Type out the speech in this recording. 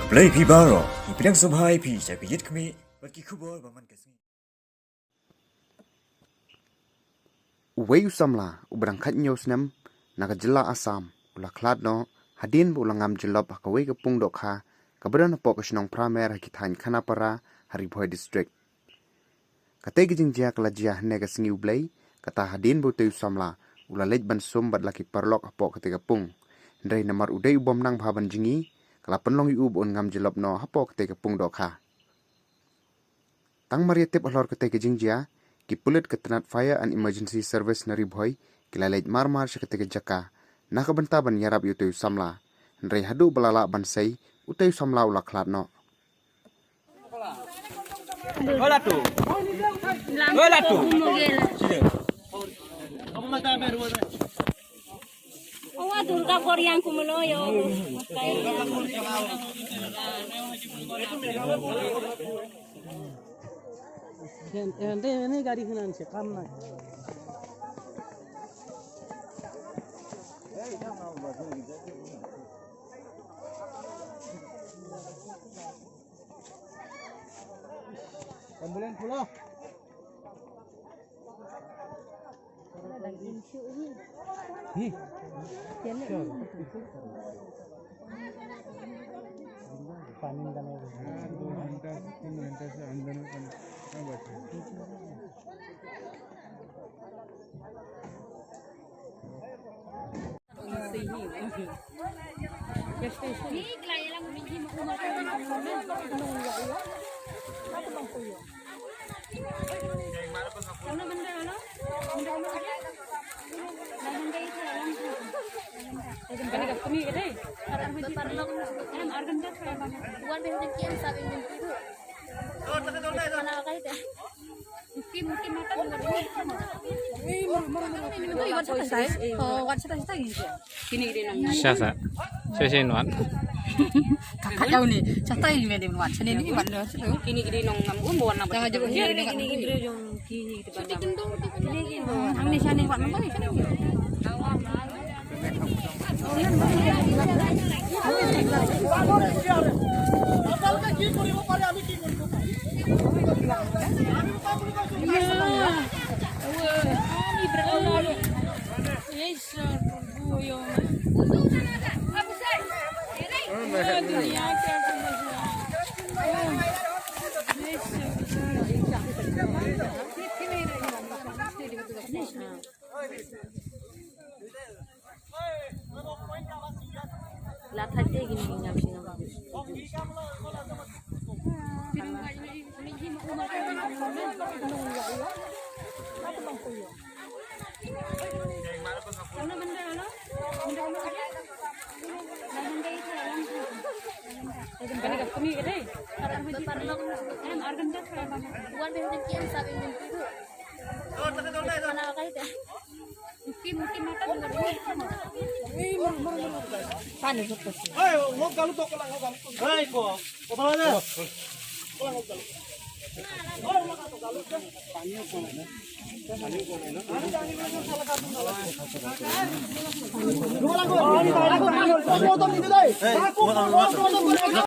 Play Pibaro, Ipinang Subhai Pi, Sapiyit Kami, Bakikubo, Baman Kasi. Uway usamla ubrangkat nyosnem nakajela Asam ulaklad no hadin bu ulangam jelop hakaway kapung dokha kabran po kasinong pramer hakitan Kanapara Haribhoy district. Katay gijing jia kalajia nega singi ublay kata hadin bu tayo usamla ulalej bansum bad laki parlok apo katay kapung. Ndray namar uday ubom nang bhaban jingi kalapan long iub on ngam jelop no hapo katay kapung dokha. Tang mariatip alor katay gijing jia Kipulit ketenat Fire and Emergency Service Naribhoy kilalait marmar syakatika jaka nakabantaban yarab utayu samla nray hadu balala bansay utayu samla ulaklat no. Hola tu. Hola tu. Awa Durga Korean kumuloyo. ini gaड़ी खिलाने से काम ना एम्बुलेंस खोलो पानी निकालने 2 घंटा 3 घंटा से अंदर Siasa, saya nuan. Kakak jauh nih, cata ini media nuan. Sini ini mana sih? Kini gini nong ngam buan apa? Jangan jauh ini kini gini jauh kini itu pada. Kini gini. Angin sana buat nong ni sana. Lahat gini ngam sih ngam.